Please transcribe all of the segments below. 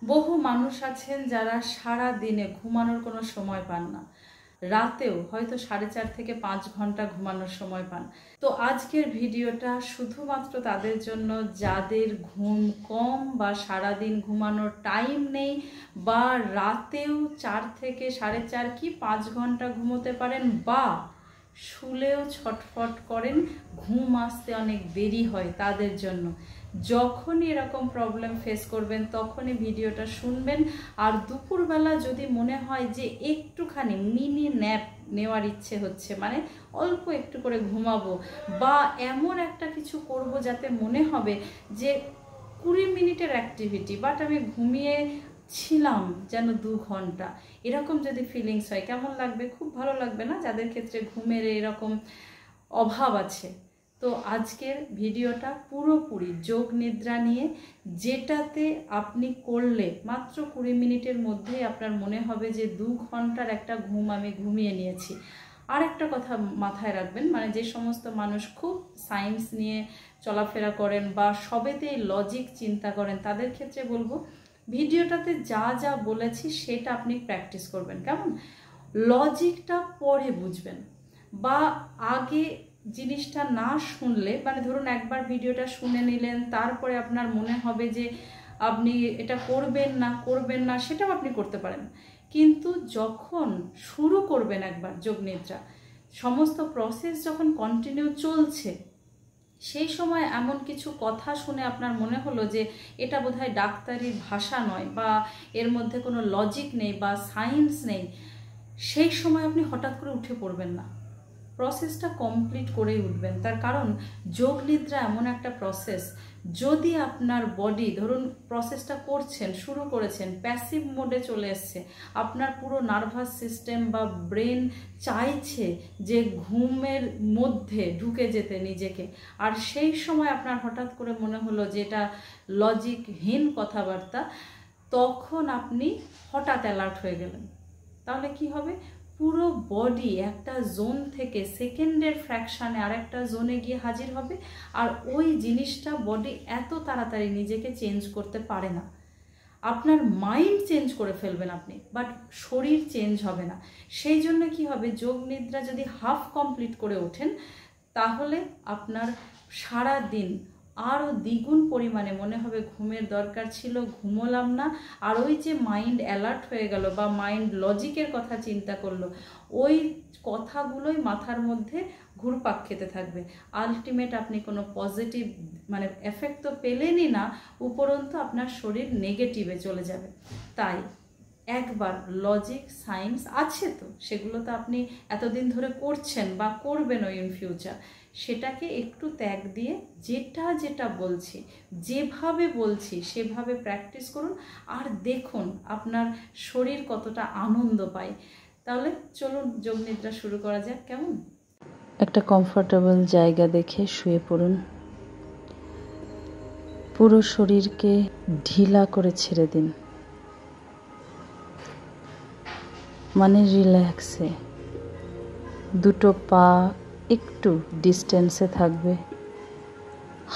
বহু মানুষ আছেন যারা সারা দিনে ঘুমানোর কোনো সময় পান না, রাতেও হয়তো 4.5 থেকে 5 ঘন্টা ঘুমানোর সময় পান। তো আজকের ভিডিওটা শুধুমাত্র তাদের জন্য যাদের ঘুম কম বা সারাদিন ঘুমানোর টাইম নেই, বা রাতেও 4 থেকে 4.5 কি 5 ঘন্টা ঘুমোতে পারেন, বা শুলেও ছটফট করেন, ঘুম আসতে অনেক দেরি হয়, তাদের জন্য। যখনই এরকম প্রবলেম ফেস করবেন তখনই ভিডিওটা শুনবেন। আর দুপুরবেলা যদি মনে হয় যে একটুখানি মিনি ন্যাপ নেওয়ার ইচ্ছে হচ্ছে, মানে অল্প একটু করে ঘুমাবো, বা এমন একটা কিছু করব যাতে মনে হবে যে 20 মিনিটের অ্যাক্টিভিটি, বাট আমি ঘুমিয়ে ছিলাম যেন 2 ঘন্টা, এরকম যদি ফিলিংস হয় কেমন লাগবে? খুব ভালো লাগবে না? যাদের ক্ষেত্রে ঘুমের এরকম অভাব আছে। তো আজকের ভিডিওটা পুরোপুরি যোগ নিদ্রা নিয়ে, যেটাতে আপনি করলে মাত্র 20 মিনিটের মধ্যেই আপনার মনে হবে যে 2 ঘন্টার একটা ঘুম আমি ঘুমিয়ে নিয়েছি। আর একটা কথা মাথায় রাখবেন, মানে যে সমস্ত মানুষ খুব সায়েন্স নিয়ে চলাফেরা করেন বা সবেতেই লজিক চিন্তা করেন, তাদের ক্ষেত্রে বলবো ভিডিওটাতে যা যা বলেছি সেটা আপনি প্র্যাকটিস করবেন। কেমন? লজিকটা পরে বুঝবেন, বা আগে জিনিসটা না শুনলে, মানে ধরুন একবার ভিডিওটা শুনে নিলেন, তারপরে আপনার মনে হবে যে আপনি এটা করবেন না, সেটাও আপনি করতে পারেন। কিন্তু যখন শুরু করবেন একবার যোগ নিদ্রা, সমস্ত প্রসেস যখন কন্টিনিউ চলছে, সেই সময় এমন কিছু কথা শুনে আপনার মনে হলো যে এটা বোধহয় ডাক্তারি ভাষা নয়, বা এর মধ্যে কোনো লজিক নেই বা সায়েন্স নেই, সেই সময় আপনি হঠাৎ করে উঠে পড়বেন না, প্রসেসটা কমপ্লিট করেই উঠবেন। তার কারণ যোগ নিদ্রা এমন একটা প্রসেস, যদি আপনার বডি, ধরুন প্রসেসটা করছেন, শুরু করেছেন, প্যাসিভ মোডে চলে এসছে, আপনার পুরো নার্ভাস সিস্টেম বা ব্রেন চাইছে যে ঘুমের মধ্যে ঢুকে যেতে নিজেকে, আর সেই সময় আপনার হঠাৎ করে মনে হলো যে এটা লজিকহীন কথাবার্তা, তখন আপনি হঠাৎ অ্যালার্ট হয়ে গেলেন, তাহলে কি হবে? পুরো বডি একটা জোন থেকে সেকেন্ডের ফ্র্যাকশানে আর একটা জোনে গিয়ে হাজির হবে, আর ওই জিনিসটা বডি এত তাড়াতাড়ি নিজেকে চেঞ্জ করতে পারে না। আপনার মাইন্ড চেঞ্জ করে ফেলবেন আপনি, বাট শরীর চেঞ্জ হবে না। সেই জন্য কি হবে, যোগ নিদ্রা যদি হাফ কমপ্লিট করে ওঠেন, তাহলে আপনার সারা দিন আরও দ্বিগুণ পরিমাণে মনে হবে ঘুমের দরকার ছিল, ঘুমোলাম না, আর ওই যে মাইন্ড অ্যালার্ট হয়ে গেল বা মাইন্ড লজিকের কথা চিন্তা করলো, ওই কথাগুলোই মাথার মধ্যে ঘুরপাক খেতে থাকবে। আলটিমেট আপনি কোনো পজিটিভ মানে এফেক্ট তো পেলেনই না, উপরন্তু আপনার শরীর নেগেটিভে চলে যাবে। তাই একবার লজিক সায়েন্স আছে তো, সেগুলো তো আপনি এতদিন ধরে করছেন বা করবেনও ইন ফিউচার, সেটাকে একটু ত্যাগ দিয়ে যেটা যেটা বলছি, যেভাবে বলছি সেভাবে প্র্যাকটিস করুন, আর দেখুন আপনার শরীর কতটা আনন্দ পায়। তাহলে চলুন যোগ নিদ্রা শুরু করা যাক। কেমন? একটা কমফোর্টেবল জায়গা দেখে শুয়ে পড়ুন। পুরো শরীরকে ঢিলা করে ছেড়ে দিন, মানে রিল্যাক্সে। দুটো পা একটু ডিস্টেন্সে থাকবে,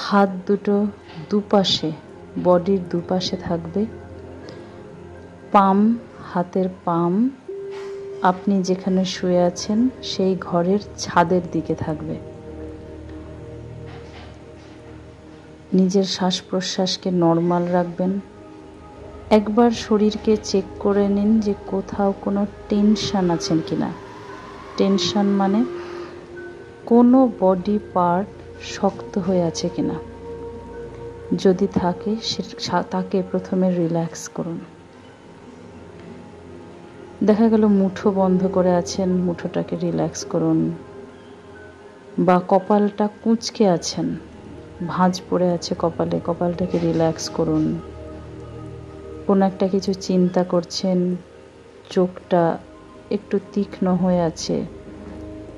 হাত দুটো দুপাশে, বডির দুপাশে থাকবে। হাতের পাম আপনি যেখানে শুয়ে আছেন সেই ঘরের ছাদের দিকে থাকবে। নিজের শ্বাস প্রশ্বাসকে নর্মাল রাখবেন। একবার শরীরকে চেক করে নিন যে কোথাও কোনো টেনশন আছেন কিনা। টেনশন মানে কোনো বডি পার্ট শক্ত হয়ে আছে কিনা। যদি থাকে তাকে প্রথমে রিল্যাক্স করুন। দেখা গেল মুঠো বন্ধ করে আছেন, মুঠোটাকে রিল্যাক্স করুন। বা কপালটা কুঁচকে আছেন, ভাঁজ পড়ে আছে কপালে, কপালটাকে রিল্যাক্স করুন। কোনো একটা কিছু চিন্তা করছেন, চোখটা একটু তীক্ষ্ণ হয়ে আছে,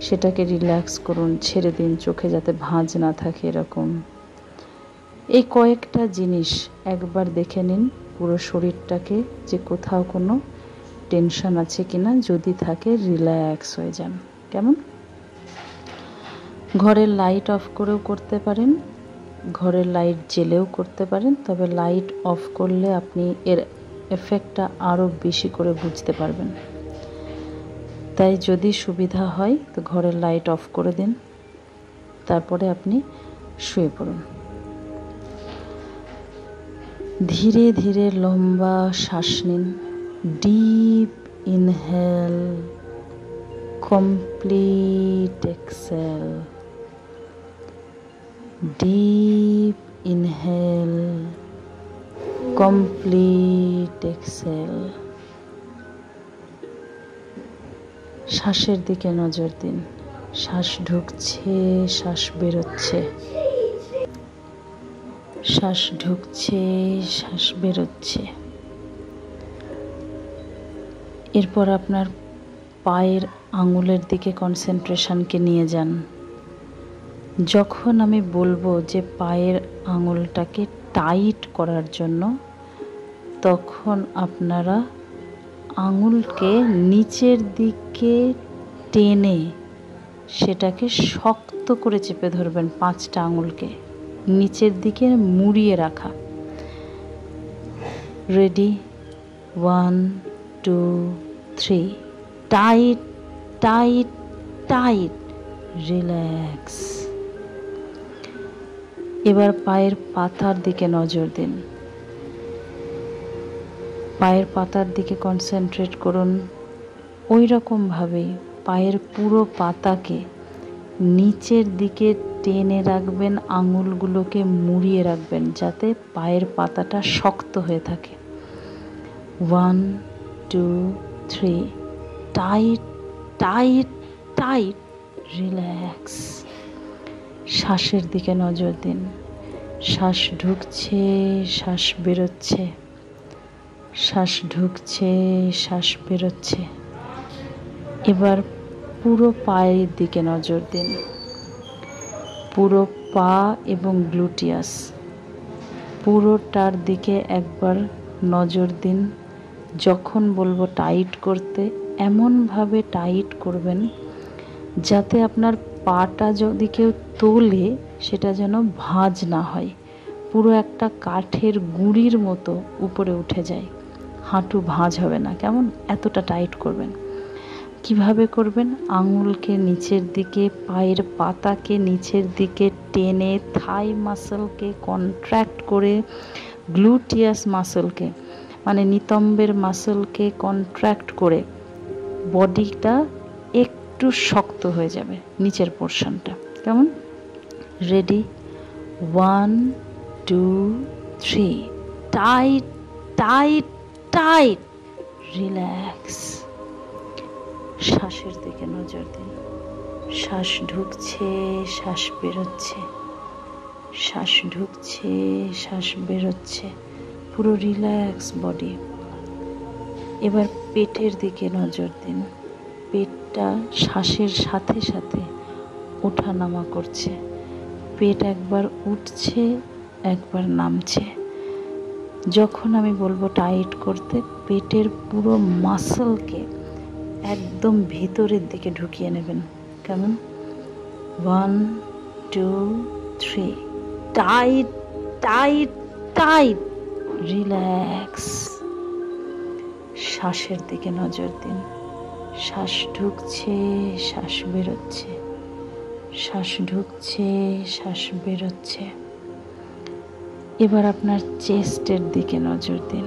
সেটাকে রিল্যাক্স করুন, ছেড়ে দিন, চোখে যাতে ভাঁজ না থাকে এরকম। এই কয়েকটা জিনিস একবার দেখে নিন পুরো শরীরটাকে, যে কোথাও কোনো টেনশন আছে কিনা। যদি থাকে রিল্যাক্স হয়ে যান। কেমন? ঘরের লাইট অফ করেও করতে পারেন, ঘরের লাইট জ্বেলেও করতে পারেন, তবে লাইট অফ করলে আপনি এর এফেক্টটা আরও বেশি করে বুঝতে পারবেন। তাই যদি সুবিধা হয় তো ঘরের লাইট অফ করে দিন, তারপরে আপনি শুয়ে পড়ুন। ধীরে ধীরে লম্বা শ্বাস নিন, deep inhale, complete exhale, deep inhale, complete exhale. শ্বাসের দিকে নজর দিন, শ্বাস ঢুকছে, শ্বাস বেরোচ্ছে, শ্বাস ঢুকছে, শ্বাস বেরোচ্ছে। এরপর আপনার পায়ের আঙুলের দিকে কনসেন্ট্রেশনকে নিয়ে যান। যখন আমি বলবো যে পায়ের আঙুলটাকে টাইট করার জন্য, তখন আপনারা আঙুলকে নিচের দিকে টেনে সেটাকে শক্ত করে চেপে ধরবেন। 5টা আঙুলকে নিচের দিকে মুড়িয়ে রাখা। Ready? 1 2 3। Tight tight tight, relax. এবার পায়ের পাতার দিকে নজর দিন, পায়ের পাতার দিকে কনসেন্ট্রেট করুন। ওই রকমভাবেই পায়ের পুরো পাতাকে নিচের দিকে টেনে রাখবেন, আঙুলগুলোকে মুড়িয়ে রাখবেন যাতে পায়ের পাতাটা শক্ত হয়ে থাকে। 1 2 3। Tight tight tight, relax. শ্বাসের দিকে নজর দিন, শ্বাস ঢুকছে, শ্বাস বেরোচ্ছে, শ্বাস ঢুকছে, শ্বাস বেরোচ্ছে। এবার পুরো পায়ের দিকে নজর দিন, পুরো পা এবং গ্লুটিয়াস পুরোটার দিকে একবার নজর দিন। যখন বলবো টাইট করতে, এমনভাবে টাইট করবেন যাতে আপনার পাটা যদি কেউ তোলে সেটা যেন ভাঁজ না হয়, পুরো একটা কাঠের গুঁড়ির মতো উপরে উঠে যায়, হাঁটু ভাঁজ হবে না। কেমন? এতটা টাইট করবেন। কিভাবে করবেন? আঙুলকে নিচের দিকে, পায়ের পাতাকে নিচের দিকে টেনে, থাই মাসলকে কন্ট্র্যাক্ট করে, গ্লুটিয়াস মাসলকে মানে নিতম্বের মাসলকে কন্ট্র্যাক্ট করে বডিটা একটু শক্ত হয়ে যাবে, নিচের পোর্শনটা। কেমন? Ready? 1 2 3। Tight tight tight, relax. শ্বাসের দিকে নজর দিন, শ্বাস ঢুকছে, শ্বাস বেরোচ্ছে, শ্বাস ঢুকছে, শ্বাস বেরোচ্ছে, পুরো রিল্যাক্স বডি। এবার পেটের দিকে নজর দিন, পেটটা শ্বাসের সাথে সাথে ওঠানামা করছে, পেট একবার উঠছে, একবার নামছে। যখন আমি বলবো টাইট করতে, পেটের পুরো মাসলকে একদম ভিতরের দিকে ঢুকিয়ে নেবেন। কেমন? 1 2 3। Tight tight tight, relax. শ্বাসের দিকে নজর দিন, শ্বাস ঢুকছে, শ্বাস বেরোচ্ছে, শ্বাস ঢুকছে, শ্বাস বেরোচ্ছে। এবার আপনার চেস্টের দিকে নজর দিন,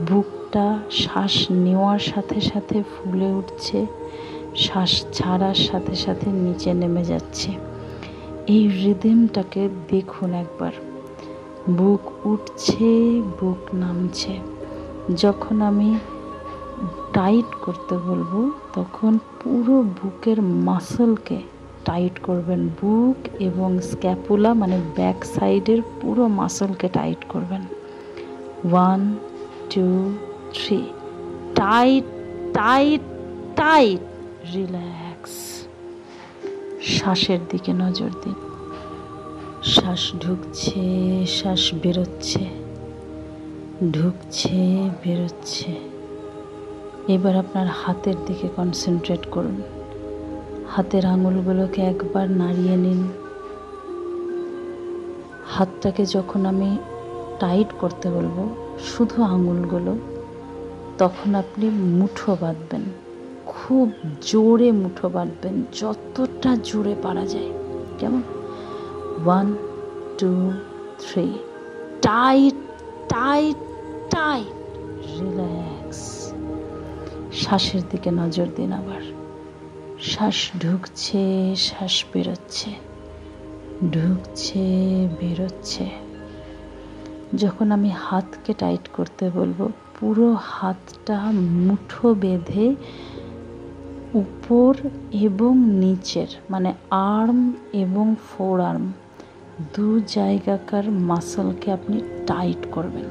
বুকটা শ্বাস নেওয়ার সাথে সাথে ফুলে উঠছে, শ্বাস ছাড়ার সাথে সাথে নিচে নেমে যাচ্ছে। এই রিদমটাকে দেখুন একবার। বুক উঠছে, বুক নামছে। যখন আমি টাইট করতে বলবো তখন পুরো বুকের মাসলকে টাইট করবেন, বুক এবং স্ক্যাপুলা মানে ব্যাক সাইডের পুরো মাসলকে টাইট করবেন। 1 2 3। Tight tight tight, relax. শ্বাসের দিকে নজর দিন, শ্বাস ঢুকছে, শ্বাস বেরোচ্ছে, ঢুকছে, বেরোচ্ছে। এবার আপনার হাতের দিকে কনসেন্ট্রেট করুন, হাতের আঙুলগুলোকে একবার নাড়িয়ে নিন। হাতটাকে যখন আমি টাইট করতে বলবো শুধু আঙুলগুলো, তখন আপনি মুঠো বাঁধবেন, খুব জোরে মুঠো বাঁধবেন, যতটা জোরে পারা যায়। কেমন? 1 2 3, টাইট টাইট টাইট, রিল্যাক্স। শ্বাসের দিকে নজর দিন। আবার শ্বাস ঢুকছে, শ্বাস বেরোচ্ছে, ঢুকছে, বেরোচ্ছে। যখন আমি হাতকে টাইট করতে বলবো, পুরো হাতটা মুঠো বেঁধে উপর এবং নিচের, মানে আর্ম এবং ফোর আর্ম, দু জায়গাকার মাসলকে আপনি টাইট করবেন।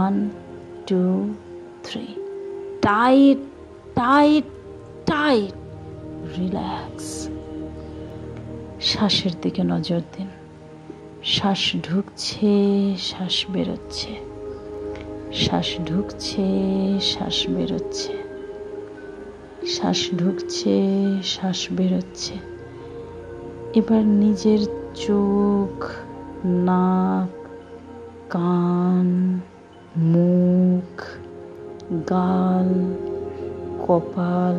1 2 3, টাইট টাইট টাইট, রিল্যাক্স। শ্বাসের দিকে নজর দিন। শ্বাস ঢুকছে, শ্বাস বেরোচ্ছে, শ্বাস ঢুকছে, শ্বাস বেরোচ্ছে, শ্বাস ঢুকছে, শ্বাস বেরোচ্ছে। এবার নিজের চোখ, নাক, কান, মুখ, গাল, কপাল,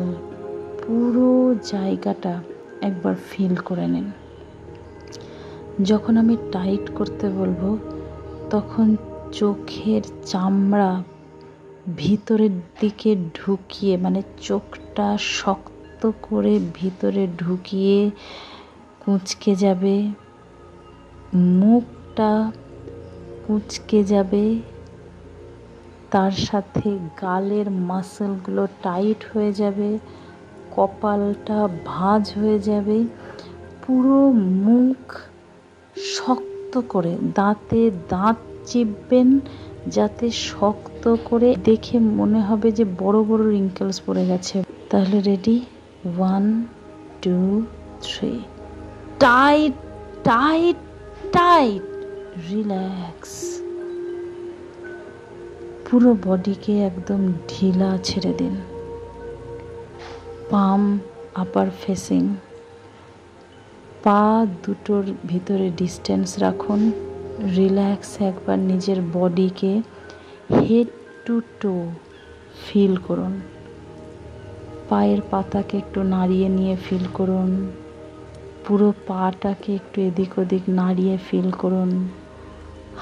পুরো জায়গাটা একবার ফিল করে নিন। যখন আমি টাইট করতে বলবো, তখন চোখের চামড়া ভিতরের দিকে ঢুকিয়ে, মানে চোখটা শক্ত করে ভিতরে ঢুকিয়ে কুঁচকে যাবে, মুখটা কুঁচকে যাবে, তার সাথে গালের মাসলগুলো টাইট হয়ে যাবে, কপালটা ভাঁজ হয়ে যাবে, পুরো মুখ শক্ত করে, দাঁতে দাঁত চিপবেন যাতে শক্ত করে, দেখে মনে হবে যে বড় বড় রিঙ্কেলস পড়ে গেছে। তাহলে ready? 1 2 3, tight tight tight, relax. পুরো বডিকে একদম ঢিলা ছেড়ে দিন। পাম আপার ফেসিং, পা দুটোর ভিতরে ডিস্টেন্স রাখুন। রিল্যাক্স একবার নিজের বডিকে হেড টু টো ফিল করুন। পায়ের পাতাকে একটু নাড়িয়ে নিয়ে ফিল করুন, পুরো পাটাকে একটু এদিক ওদিক নাড়িয়ে ফিল করুন।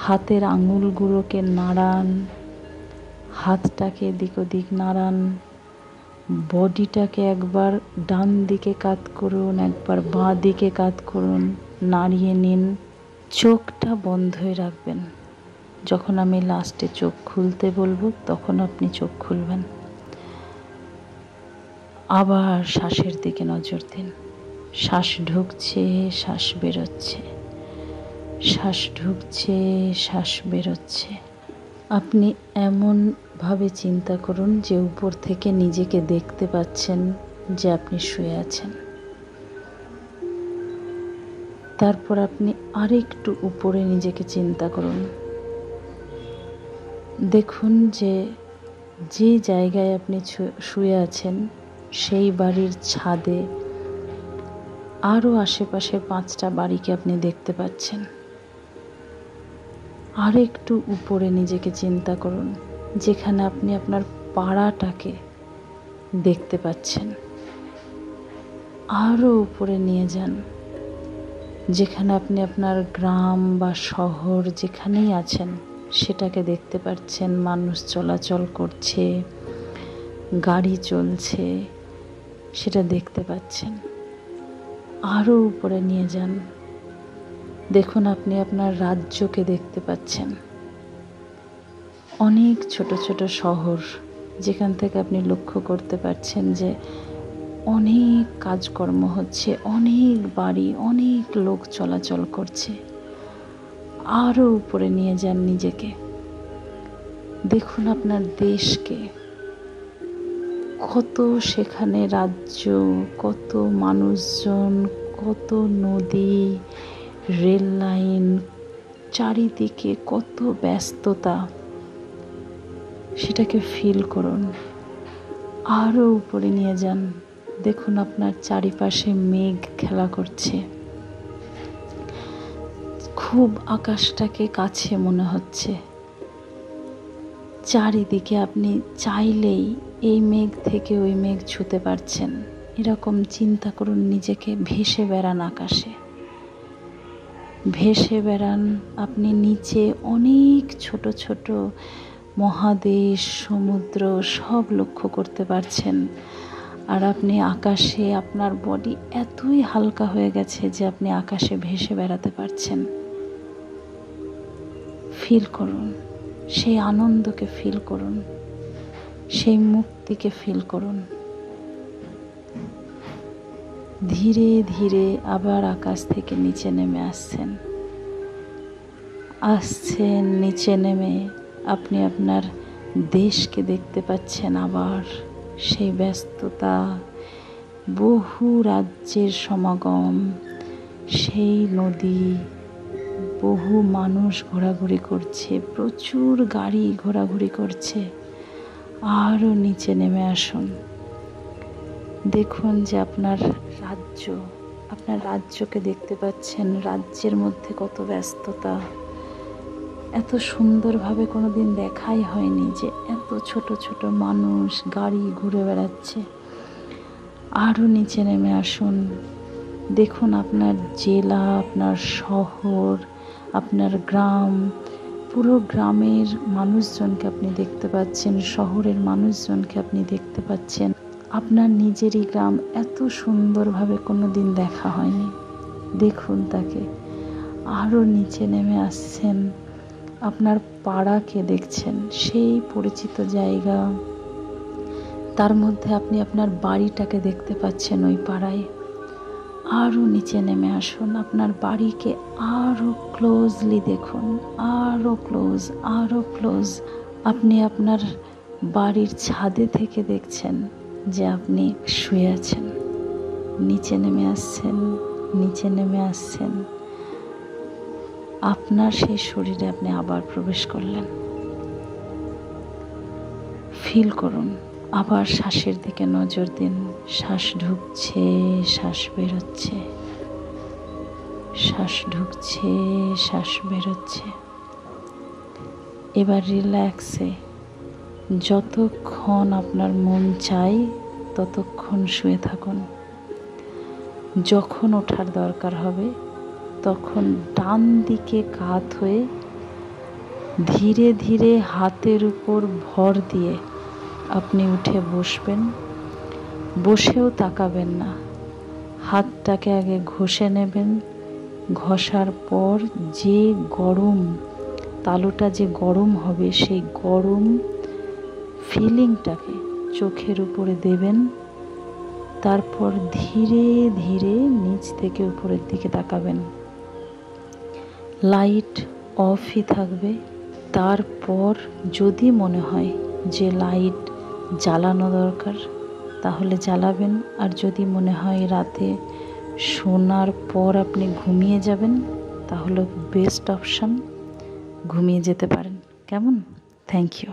হাতের আঙুলগুলোকে নাড়ান, হাতটাকে এদিক ওদিক নাড়ান, বডিটাকে একবার ডান দিকে কাত করুন, একবার বাঁ দিকে কাত করুন, নাড়িয়ে নিন। চোখটা বন্ধই রাখবেন। যখন আমি লাস্টে চোখ খুলতে বলবো, তখন আপনি চোখ খুলবেন। আবার শ্বাসের দিকে নজর দিন। শ্বাস ঢুকছে, শ্বাস বেরোচ্ছে, শ্বাস ঢুকছে, শ্বাস বেরোচ্ছে। আপনি এমনভাবে চিন্তা করুন যে উপর থেকে নিজেকে দেখতে পাচ্ছেন যে আপনি শুয়ে আছেন। তারপর আপনি আরেকটু উপরে নিজেকে চিন্তা করুন। দেখুন যে যে জায়গায় আপনি শুয়ে আছেন সেই বাড়ির ছাদে আরও আশেপাশে 5টা বাড়িকে আপনি দেখতে পাচ্ছেন। আর একটু উপরে নিজেকে চিন্তা করুন, যেখানে আপনি আপনার পাড়াটাকে দেখতে পাচ্ছেন। আরও উপরে নিয়ে যান, যেখানে আপনি আপনার গ্রাম বা শহর যেখানেই আছেন সেটাকে দেখতে পাচ্ছেন। মানুষ চলাচল করছে, গাড়ি চলছে, সেটা দেখতে পাচ্ছেন। আরও উপরে নিয়ে যান, দেখুন আপনি আপনার রাজ্যকে দেখতে পাচ্ছেন। অনেক ছোট ছোট শহর, যেখান থেকে আপনি লক্ষ্য করতে পারছেন যে অনেক কাজকর্ম হচ্ছে, অনেক বাড়ি, অনেক লোক চলাচল করছে। আরও উপরে নিয়ে যান নিজেকে, দেখুন আপনার দেশকে, কত সেখানে রাজ্য, কত মানুষজন, কত নদী, রেল লাইন, চারিদিকে কত ব্যস্ততা, সেটাকে ফিল করুন। আরও উপরে নিয়ে যান, দেখুন আপনার চারিপাশে মেঘ খেলা করছে, খুব আকাশটাকে কাছে মনে হচ্ছে। চারিদিকে আপনি চাইলেই এই মেঘ থেকে ওই মেঘ ছুঁতে পারছেন। এরকম চিন্তা করুন, নিজেকে ভেসে বেড়ান আকাশে, ভেসে বেড়ান। আপনি নিচে অনেক ছোট ছোট মহাদেশ, সমুদ্র সব লক্ষ্য করতে পারছেন। আর আপনি আকাশে, আপনার বডি এতই হালকা হয়ে গেছে যে আপনি আকাশে ভেসে বেড়াতে পারছেন। ফিল করুন, সেই আনন্দকে ফিল করুন, সেই মুক্তিকে ফিল করুন। ধীরে ধীরে আবার আকাশ থেকে নিচে নেমে আসছেন। নিচে নেমে আপনি আপনার দেশকে দেখতে পাচ্ছেন। আবার সেই ব্যস্ততা, বহু রাজ্যের সমাগম, সেই নদী, বহু মানুষ ঘোরাঘুরি করছে, প্রচুর গাড়ি ঘোরাঘুরি করছে। আরও নিচে নেমে আসুন। দেখুন যে আপনার রাজ্যকে দেখতে পাচ্ছেন। রাজ্যের মধ্যে কত ব্যস্ততা, এত সুন্দরভাবে কোনোদিন দেখাই হয়নি যে এত ছোট ছোট মানুষ, গাড়ি ঘুরে বেড়াচ্ছে। আরও নিচে নেমে আসুন। দেখুন আপনার জেলা, আপনার শহর, আপনার গ্রাম, পুরো গ্রামের মানুষজনকে আপনি দেখতে পাচ্ছেন, শহরের মানুষজনকে আপনি দেখতে পাচ্ছেন। আপনার নিজেরই গ্রাম এত সুন্দরভাবে কোনো দিন দেখা হয়নি। দেখুন তাকে। আরও নিচে নেমে আসছেন, আপনার পাড়াকে দেখছেন, সেই পরিচিত জায়গা। তার মধ্যে আপনি আপনার বাড়িটাকে দেখতে পাচ্ছেন ওই পাড়ায়। আরও নিচে নেমে আসুন, আপনার বাড়িকে আরও ক্লোজলি দেখুন, আরও ক্লোজ, আরও ক্লোজ। আপনি আপনার বাড়ির ছাদে থেকে দেখছেন যে আপনি শুয়ে আছেন। নিচে নেমে আসছেন, নিচে নেমে আসছেন। আপনার সেই শরীরে আপনি আবার প্রবেশ করলেন। ফিল করুন। আবার শ্বাসের দিকে নজর দিন। শ্বাস ঢুকছে, শ্বাস বেরোচ্ছে, শ্বাস ঢুকছে, শ্বাস বেরোচ্ছে। এবার রিল্যাক্সে যতক্ষণ আপনার মন চাই ততক্ষণ শুয়ে থাকুন। যখন ওঠার দরকার হবে তখন ডান দিকে কাত হয়ে ধীরে ধীরে হাতের উপর ভর দিয়ে আপনি উঠে বসবেন। বসেও তাকাবেন না, হাতটাকে আগে ঘষে নেবেন। ঘষার পর যে গরম তালুটা যে গরম হবে, সেই গরম ফিলিংটাকে চোখের উপরে দেবেন। তারপর ধীরে ধীরে নিচ থেকে উপরের দিকে তাকাবেন। লাইট অফই থাকবে। তারপর যদি মনে হয় যে লাইট জ্বালানো দরকার তাহলে জ্বালাবেন। আর যদি মনে হয় রাতে শোনার পর আপনি ঘুমিয়ে যাবেন তাহলে বেস্ট অপশান, ঘুমিয়ে যেতে পারেন। কেমন? Thank you.